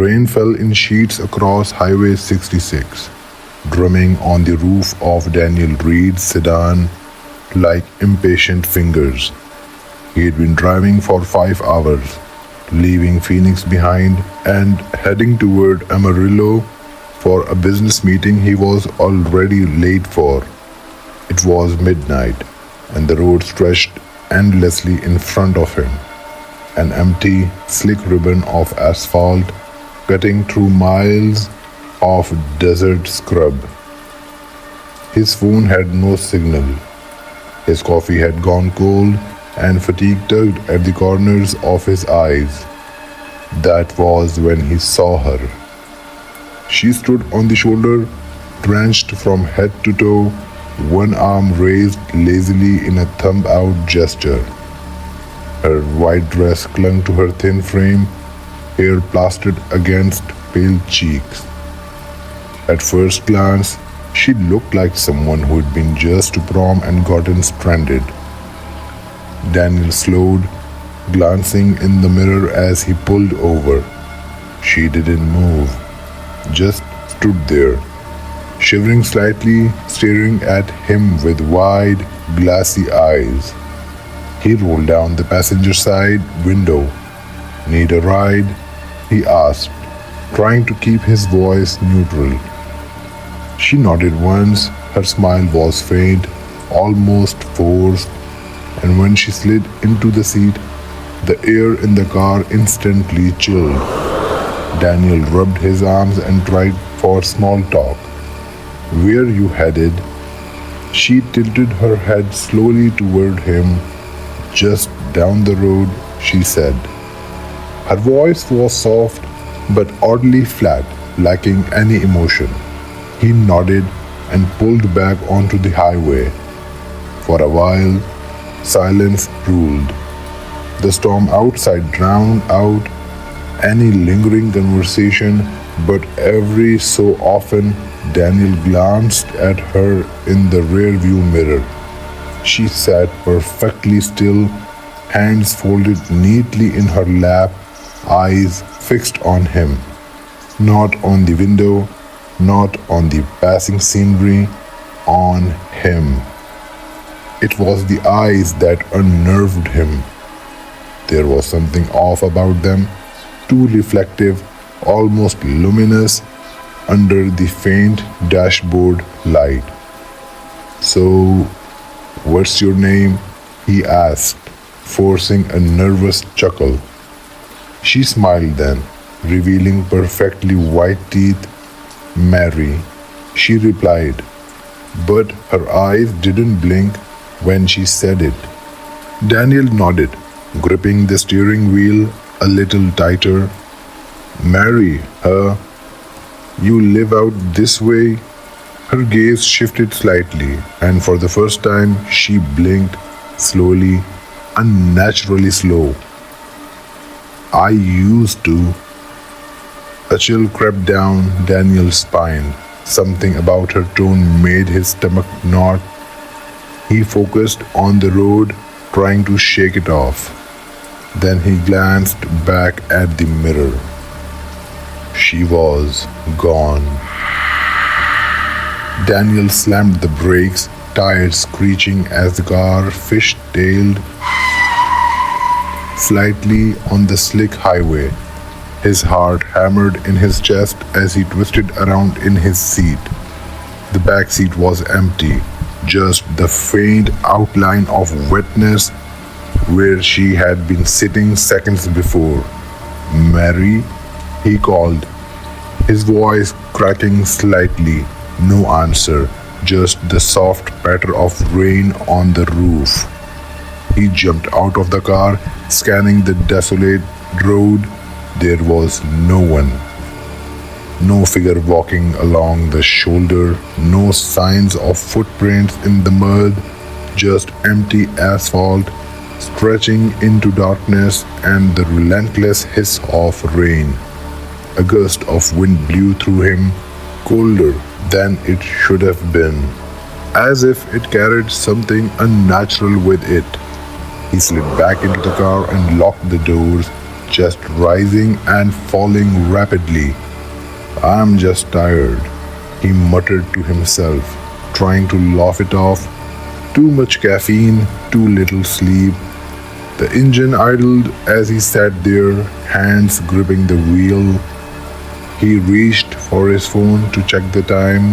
Rain fell in sheets across Highway 66, drumming on the roof of Daniel Reed's sedan like impatient fingers. He had been driving for 5 hours, leaving Phoenix behind and heading toward Amarillo for a business meeting he was already late for. It was midnight, and the road stretched endlessly in front of him, an empty, slick ribbon of asphalt cutting through miles of desert scrub. His phone had no signal. His coffee had gone cold, and fatigue tugged at the corners of his eyes. That was when he saw her. She stood on the shoulder, drenched from head to toe, one arm raised lazily in a thumb-out gesture. Her white dress clung to her thin frame, hair plastered against pale cheeks. At first glance, she looked like someone who had been just to prom and gotten stranded. Daniel slowed, glancing in the mirror as he pulled over. She didn't move, just stood there, shivering slightly, staring at him with wide, glassy eyes. He rolled down the passenger side window. "Need a ride?" he asked, trying to keep his voice neutral. She nodded once. Her smile was faint, almost forced, and when she slid into the seat, the air in the car instantly chilled. Daniel rubbed his arms and tried for small talk. "Where you headed?" She tilted her head slowly toward him. "Just down the road," she said. Her voice was soft but oddly flat, lacking any emotion. He nodded and pulled back onto the highway. For a while, silence ruled. The storm outside drowned out any lingering conversation, but every so often Daniel glanced at her in the rearview mirror. She sat perfectly still, hands folded neatly in her lap, eyes fixed on him. Not on the window, not on the passing scenery, on him. It was the eyes that unnerved him. There was something off about them, too reflective, almost luminous under the faint dashboard light. "So, what's your name?" he asked, forcing a nervous chuckle. She smiled then, revealing perfectly white teeth. "Mary," she replied, but her eyes didn't blink when she said it. Daniel nodded, gripping the steering wheel a little tighter. "Mary, huh? You live out this way?" Her gaze shifted slightly, and for the first time she blinked, slowly, unnaturally slow. "I used to." A chill crept down Daniel's spine. Something about her tone made his stomach knot. He focused on the road, trying to shake it off. Then he glanced back at the mirror. She was gone. Daniel slammed the brakes, tires screeching as the car fish-tailed slightly on the slick highway. His heart hammered in his chest as he twisted around in his seat. The back seat was empty, just the faint outline of wetness where she had been sitting seconds before. "Mary?" he called, his voice cracking slightly. No answer, just the soft patter of rain on the roof. He jumped out of the car, scanning the desolate road. There was no one. No figure walking along the shoulder, no signs of footprints in the mud, just empty asphalt stretching into darkness and the relentless hiss of rain. A gust of wind blew through him, colder than it should have been, as if it carried something unnatural with it. He slid back into the car and locked the doors, chest rising and falling rapidly. "I'm just tired," he muttered to himself, trying to laugh it off. Too much caffeine, too little sleep. The engine idled as he sat there, hands gripping the wheel. He reached for his phone to check the time.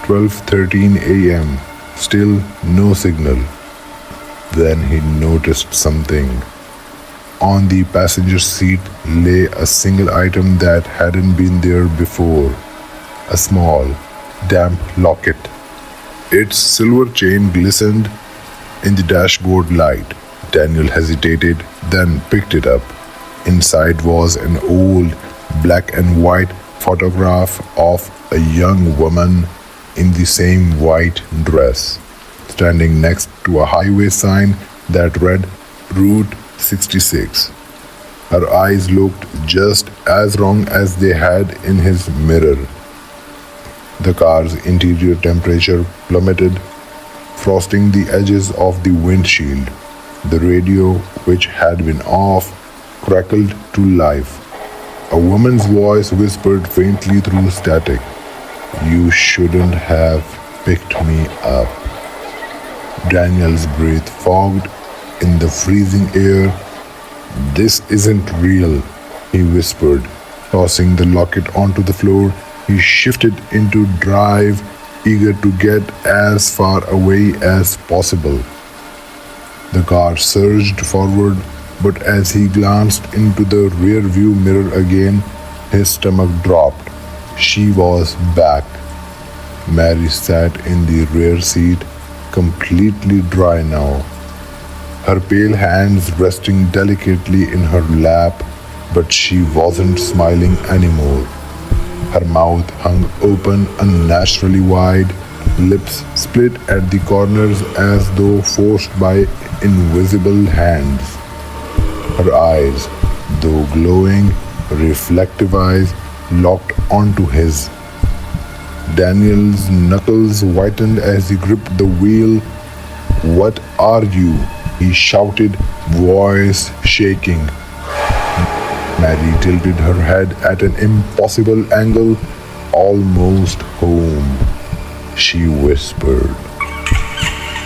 12:13 a.m. Still no signal. Then he noticed something. On the passenger seat lay a single item that hadn't been there before. A small, damp locket. Its silver chain glistened in the dashboard light. Daniel hesitated, then picked it up. Inside was an old, black and white photograph of a young woman in the same white dress, standing next to a highway sign that read Route 66. Her eyes looked just as wrong as they had in his mirror. The car's interior temperature plummeted, frosting the edges of the windshield. The radio, which had been off, crackled to life. A woman's voice whispered faintly through static, "You shouldn't have picked me up." Daniel's breath fogged in the freezing air. "This isn't real," he whispered, tossing the locket onto the floor. He shifted into drive, eager to get as far away as possible. The car surged forward, but as he glanced into the rear-view mirror again, his stomach dropped. She was back. Mary sat in the rear seat, completely dry now, her pale hands resting delicately in her lap, but she wasn't smiling anymore. Her mouth hung open unnaturally wide, lips split at the corners as though forced by invisible hands. Her eyes, though glowing, reflective eyes, locked onto his. Daniel's knuckles whitened as he gripped the wheel. "What are you?" he shouted, voice shaking. Mary tilted her head at an impossible angle. "Almost home," she whispered.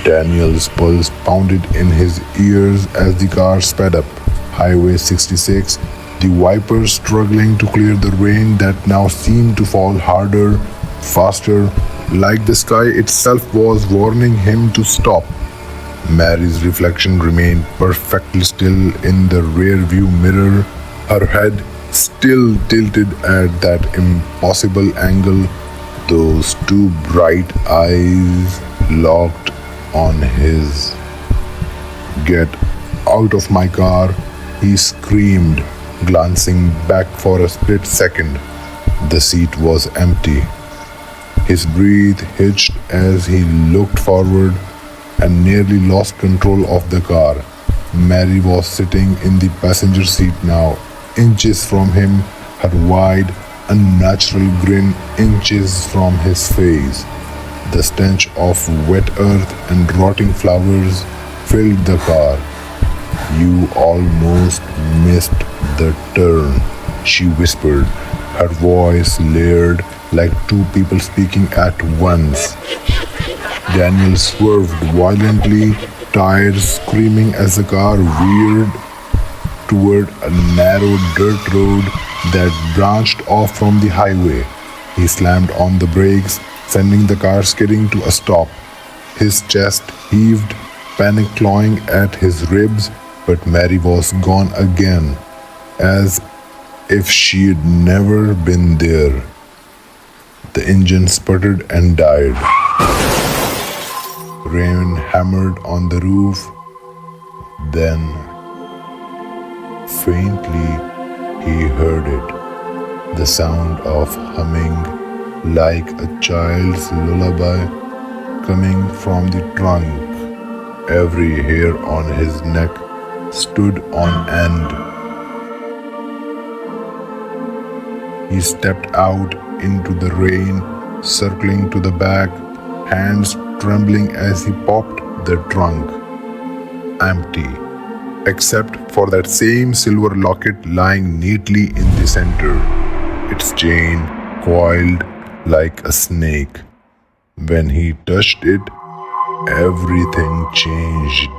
Daniel's pulse pounded in his ears as the car sped up. Highway 66, the wipers struggling to clear the rain that now seemed to fall harder, faster, like the sky itself was warning him to stop. Mary's reflection remained perfectly still in the rear-view mirror, her head still tilted at that impossible angle, those two bright eyes locked on his. "Get out of my car," he screamed, glancing back for a split second. The seat was empty. His breath hitched as he looked forward and nearly lost control of the car. Mary was sitting in the passenger seat now, inches from him, her wide, unnatural grin inches from his face. The stench of wet earth and rotting flowers filled the car. "You almost missed the turn," she whispered, her voice layered like two people speaking at once. Daniel swerved violently, tires screaming as the car veered toward a narrow dirt road that branched off from the highway. He slammed on the brakes, sending the car skidding to a stop. His chest heaved, panic clawing at his ribs, but Mary was gone again, as if she'd never been there. The engine sputtered and died. Rain hammered on the roof. Then, faintly, he heard it, the sound of humming like a child's lullaby coming from the trunk. Every hair on his neck stood on end. He stepped out into the rain, circling to the back, hands trembling as he popped the trunk. Empty. except for that same silver locket lying neatly in the center, its chain coiled like a snake. When he touched it, everything changed.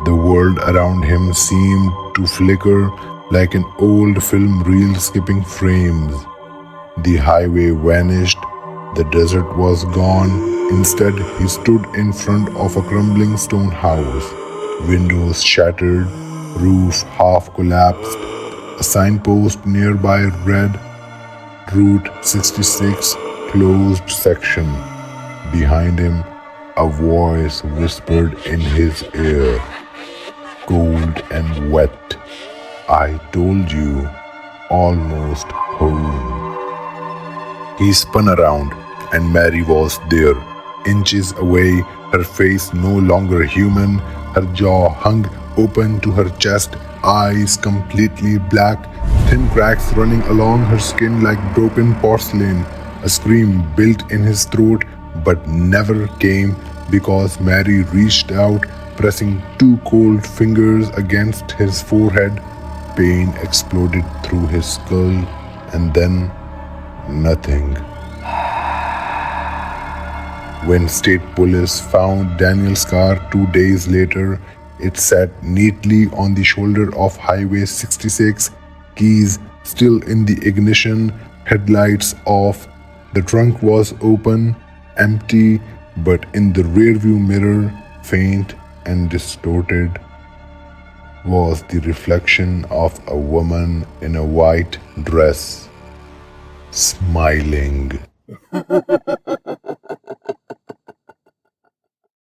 The world around him seemed to flicker like an old film reel skipping frames. The highway vanished, the desert was gone. Instead, he stood in front of a crumbling stone house. Windows shattered, roof half collapsed. A signpost nearby read, Route 66, closed section. Behind him, a voice whispered in his ear, cold and wet, I told you, almost home. He spun around, and Mary was there, inches away, her face no longer human, her jaw hung open to her chest, eyes completely black, thin cracks running along her skin like broken porcelain. A scream built in his throat but never came because Mary reached out, pressing two cold fingers against his forehead. Pain exploded through his skull, and then nothing. When state police found Daniel's car 2 days later, it sat neatly on the shoulder of Highway 66, keys still in the ignition, headlights off. The trunk was open, empty, but in the rearview mirror, faint and distorted, was the reflection of a woman in a white dress, smiling.